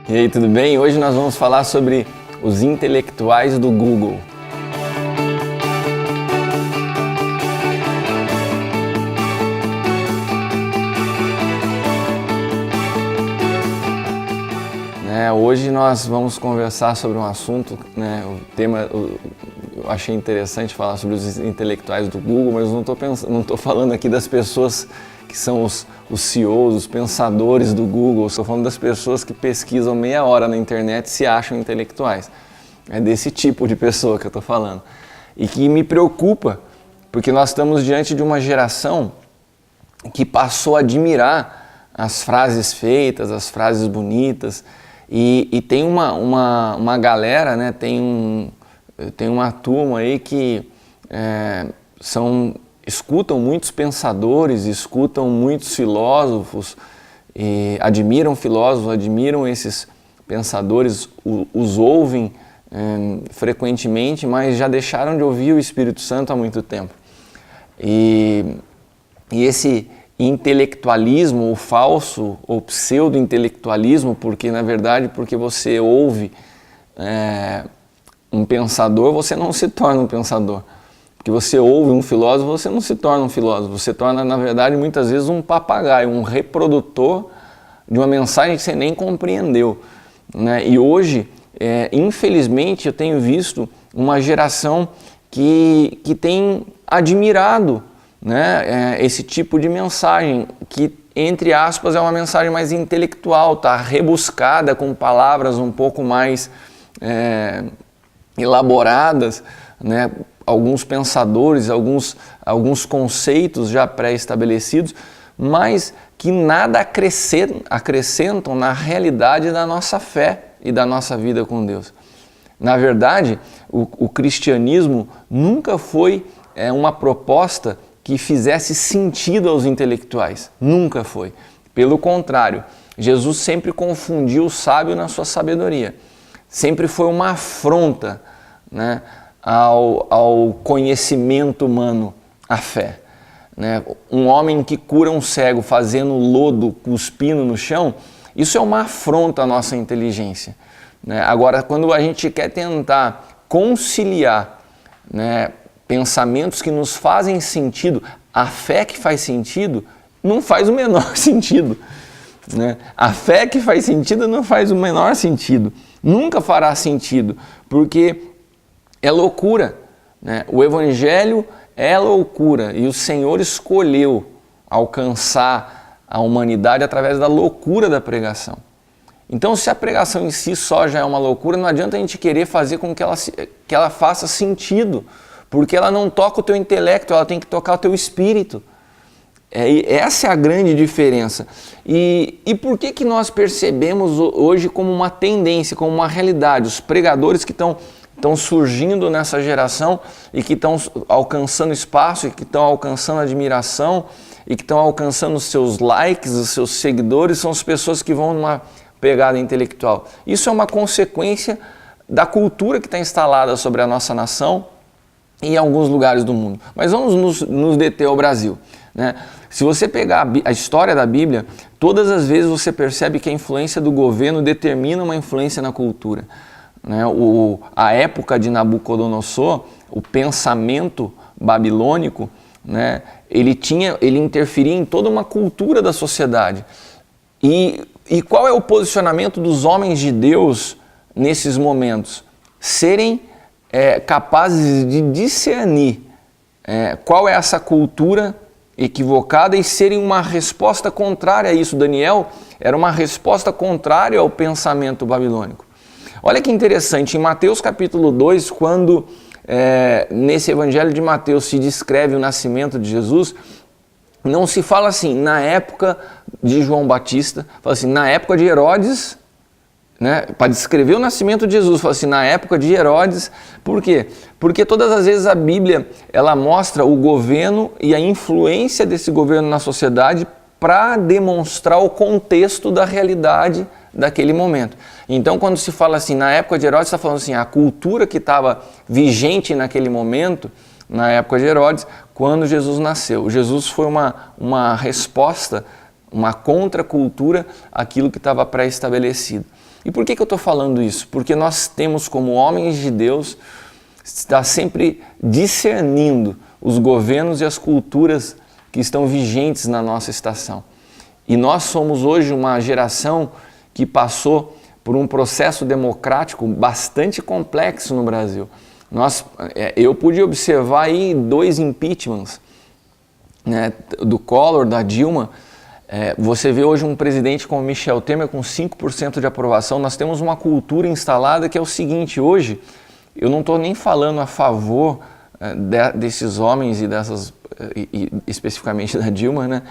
E aí, tudo bem? Hoje nós vamos falar sobre os intelectuais do Google. Hoje nós vamos conversar sobre um assunto, o tema, eu achei interessante falar sobre os intelectuais do Google, mas não estou falando aqui das pessoas que são os CEOs, os pensadores do Google, estou falando das pessoas que pesquisam meia hora na internet e se acham intelectuais. É desse tipo de pessoa que eu estou falando. E que me preocupa, porque nós estamos diante de uma geração que passou a admirar as frases feitas, as frases bonitas, e tem uma galera, tem uma turma aí que escutam muitos pensadores, escutam muitos filósofos, e admiram filósofos, admiram esses pensadores, os ouvem frequentemente, mas já deixaram de ouvir o Espírito Santo há muito tempo. E esse intelectualismo, o falso ou pseudo-intelectualismo, porque na verdade, porque você ouve um pensador, você não se torna um pensador. Porque você ouve um filósofo, você não se torna um filósofo, você torna, na verdade, muitas vezes um papagaio, um reprodutor de uma mensagem que você nem compreendeu. E hoje, infelizmente, eu tenho visto uma geração que tem admirado esse tipo de mensagem, que, entre aspas, é uma mensagem mais intelectual, está rebuscada com palavras um pouco mais elaboradas, alguns pensadores, alguns conceitos já pré-estabelecidos, mas que nada acrescentam na realidade da nossa fé e da nossa vida com Deus. Na verdade, o cristianismo nunca foi uma proposta que fizesse sentido aos intelectuais. Nunca foi. Pelo contrário, Jesus sempre confundiu o sábio na sua sabedoria. Sempre foi uma afronta, ao conhecimento humano, à fé. Um homem que cura um cego fazendo lodo, cuspindo no chão, isso é uma afronta à nossa inteligência. Agora, quando a gente quer tentar conciliar pensamentos que nos fazem sentido, a fé que faz sentido, não faz o menor sentido. A fé que faz sentido não faz o menor sentido. Nunca fará sentido, porque é loucura. O Evangelho é loucura e o Senhor escolheu alcançar a humanidade através da loucura da pregação. Então, se a pregação em si só já é uma loucura, não adianta a gente querer fazer com que ela faça sentido, porque ela não toca o teu intelecto, ela tem que tocar o teu espírito. Essa é a grande diferença. E por que nós percebemos hoje como uma tendência, como uma realidade? Os pregadores que estão surgindo nessa geração e que estão alcançando espaço, e que estão alcançando admiração, e que estão alcançando os seus likes, os seus seguidores, são as pessoas que vão numa pegada intelectual. Isso é uma consequência da cultura que está instalada sobre a nossa nação e em alguns lugares do mundo. Mas vamos nos deter ao Brasil. Se você pegar a história da Bíblia, todas as vezes você percebe que a influência do governo determina uma influência na cultura. A época de Nabucodonosor, o pensamento babilônico, ele interferia em toda uma cultura da sociedade. E qual é o posicionamento dos homens de Deus nesses momentos? Serem capazes de discernir qual é essa cultura equivocada e serem uma resposta contrária a isso. Daniel era uma resposta contrária ao pensamento babilônico. Olha que interessante, em Mateus capítulo 2, quando nesse evangelho de Mateus se descreve o nascimento de Jesus, não se fala assim, na época de João Batista, fala assim, na época de Herodes, para descrever o nascimento de Jesus, fala assim, na época de Herodes. Por quê? Porque todas as vezes a Bíblia ela mostra o governo e a influência desse governo na sociedade para demonstrar o contexto da realidade daquele momento. Então, quando se fala assim, na época de Herodes, está falando assim, a cultura que estava vigente naquele momento, na época de Herodes, quando Jesus nasceu. Jesus foi uma resposta uma contracultura àquilo que estava pré-estabelecido. E por que eu estou falando isso? Porque nós temos como homens de Deus, estar sempre discernindo os governos e as culturas que estão vigentes na nossa estação. E nós somos hoje uma geração que passou por um processo democrático bastante complexo no Brasil. Eu pude observar aí 2 impeachments, né, do Collor, da Dilma. Você vê hoje um presidente como Michel Temer com 5% de aprovação. Nós temos uma cultura instalada que é o seguinte: hoje, eu não estou nem falando a favor desses homens e dessas, especificamente da Dilma, né?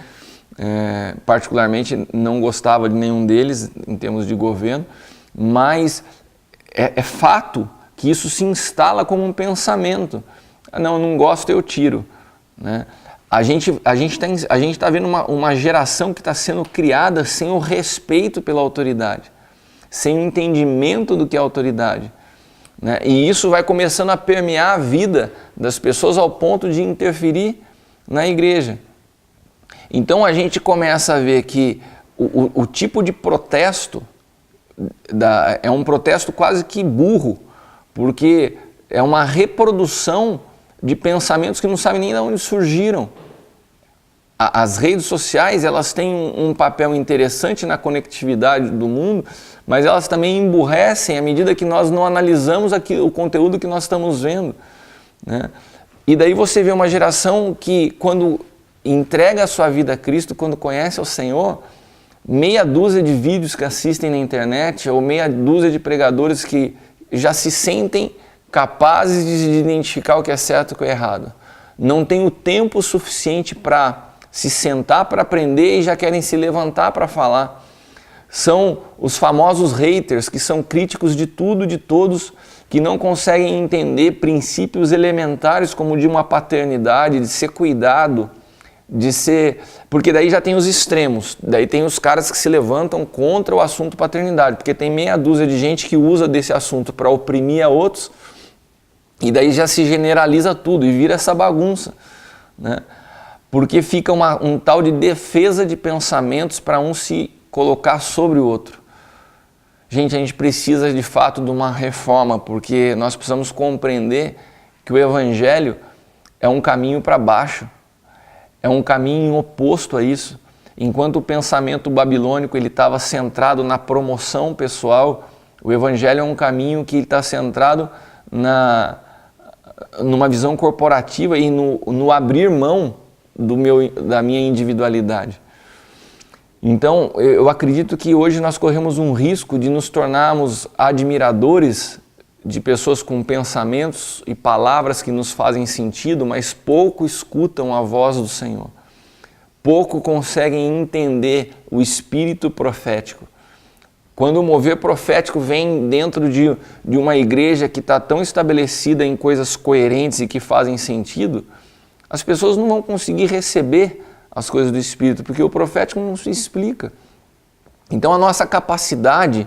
Particularmente não gostava de nenhum deles em termos de governo, mas é fato que isso se instala como um pensamento. Não, eu não gosto, eu tiro, né? A gente está vendo uma geração que está sendo criada sem o respeito pela autoridade, sem o entendimento do que é autoridade, né? E isso vai começando a permear a vida das pessoas ao ponto de interferir na igreja. Então a gente começa a ver que o tipo de protesto é um protesto quase que burro, porque é uma reprodução de pensamentos que não sabem nem de onde surgiram. As redes sociais, elas têm um papel interessante na conectividade do mundo, mas elas também emburrecem à medida que nós não analisamos o conteúdo que nós estamos vendo, né? E daí você vê uma geração que, quando entrega a sua vida a Cristo, quando conhece o Senhor, meia dúzia de vídeos que assistem na internet, ou meia dúzia de pregadores que já se sentem capazes de identificar o que é certo e o que é errado. Não tem o tempo suficiente para se sentar para aprender e já querem se levantar para falar. São os famosos haters, que são críticos de tudo, de todos, que não conseguem entender princípios elementares como de uma paternidade, de ser cuidado, de ser... Porque daí já tem os extremos, daí tem os caras que se levantam contra o assunto paternidade, porque tem meia dúzia de gente que usa desse assunto para oprimir a outros, e daí já se generaliza tudo e vira essa bagunça, né? Porque fica um tal de defesa de pensamentos para um se colocar sobre o outro. Gente, a gente precisa de fato de uma reforma, porque nós precisamos compreender que o Evangelho é um caminho para baixo, é um caminho oposto a isso. Enquanto o pensamento babilônico estava centrado na promoção pessoal, o Evangelho é um caminho que está centrado numa visão corporativa e no abrir mão da minha individualidade. Então, eu acredito que hoje nós corremos um risco de nos tornarmos admiradores de pessoas com pensamentos e palavras que nos fazem sentido, mas pouco escutam a voz do Senhor. Pouco conseguem entender o espírito profético. Quando o mover profético vem dentro de uma igreja que está tão estabelecida em coisas coerentes e que fazem sentido, as pessoas não vão conseguir receber as coisas do Espírito, porque o profético não se explica. Então a nossa capacidade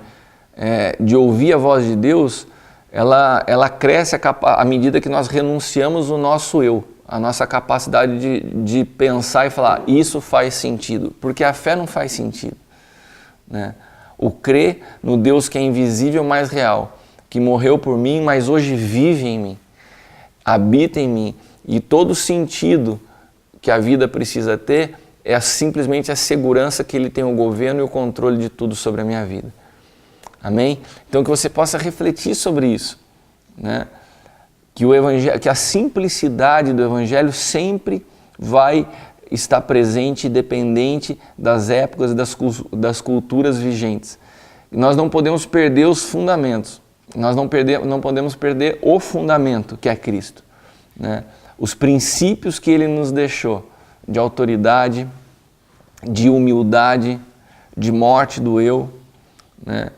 de ouvir a voz de Deus, ela cresce à medida que nós renunciamos o nosso eu, a nossa capacidade de pensar e falar, isso faz sentido, porque a fé não faz sentido, né? O crer no Deus que é invisível, mas real, que morreu por mim, mas hoje vive em mim, habita em mim, e todo sentido que a vida precisa ter é simplesmente a segurança que Ele tem o governo e o controle de tudo sobre a minha vida. Amém? Então que você possa refletir sobre isso, né? Que o Evangelho, que a simplicidade do Evangelho sempre vai estar presente e dependente das épocas e das culturas vigentes. E nós não podemos perder os fundamentos, nós não podemos perder o fundamento que é Cristo, né? Os princípios que Ele nos deixou de autoridade, de humildade, de morte do eu, né?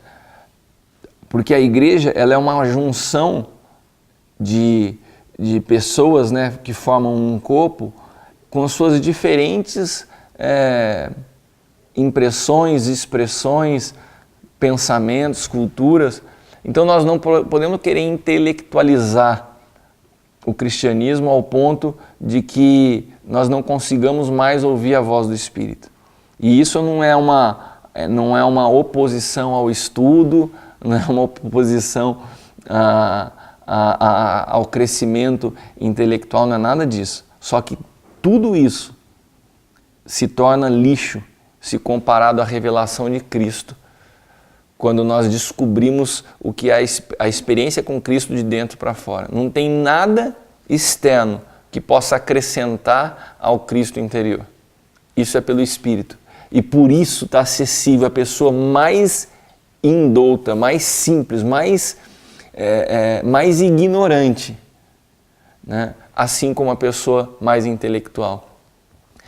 Porque a igreja, ela é uma junção de pessoas, né, que formam um corpo com suas diferentes impressões, expressões, pensamentos, culturas. Então nós não podemos querer intelectualizar o cristianismo ao ponto de que nós não consigamos mais ouvir a voz do Espírito. E isso não é uma oposição ao estudo, não é uma oposição ao crescimento intelectual, não é nada disso. Só que tudo isso se torna lixo se comparado à revelação de Cristo, quando nós descobrimos o que é a experiência com Cristo de dentro para fora. Não tem nada externo que possa acrescentar ao Cristo interior. Isso é pelo Espírito. E por isso está acessível a pessoa mais indouta, mais simples, mais ignorante, né? Assim como a pessoa mais intelectual.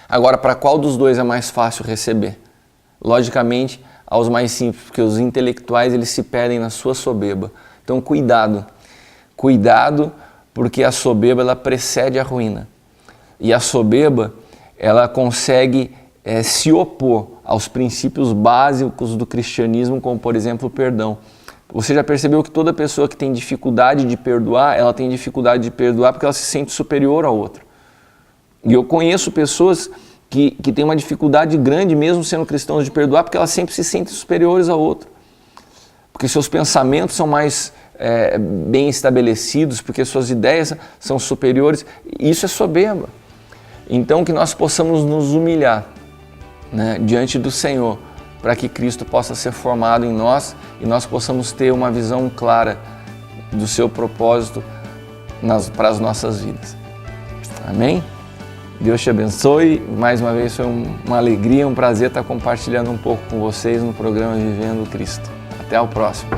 Agora, para qual dos dois é mais fácil receber? Logicamente, aos mais simples, porque os intelectuais eles se perdem na sua soberba. Então, cuidado, porque a soberba ela precede a ruína. E a soberba ela consegue se opor aos princípios básicos do cristianismo, como por exemplo o perdão. Você já percebeu que toda pessoa que tem dificuldade de perdoar, ela tem dificuldade de perdoar porque ela se sente superior ao outro. E eu conheço pessoas que têm uma dificuldade grande, mesmo sendo cristãos, de perdoar, porque elas sempre se sentem superiores ao outro. Porque seus pensamentos são mais bem estabelecidos, porque suas ideias são superiores. Isso é soberba. Então que nós possamos nos humilhar, né, diante do Senhor, para que Cristo possa ser formado em nós e nós possamos ter uma visão clara do seu propósito para as nossas vidas. Amém? Deus te abençoe. Mais uma vez foi uma alegria, um prazer estar compartilhando um pouco com vocês no programa Vivendo Cristo. Até o próximo.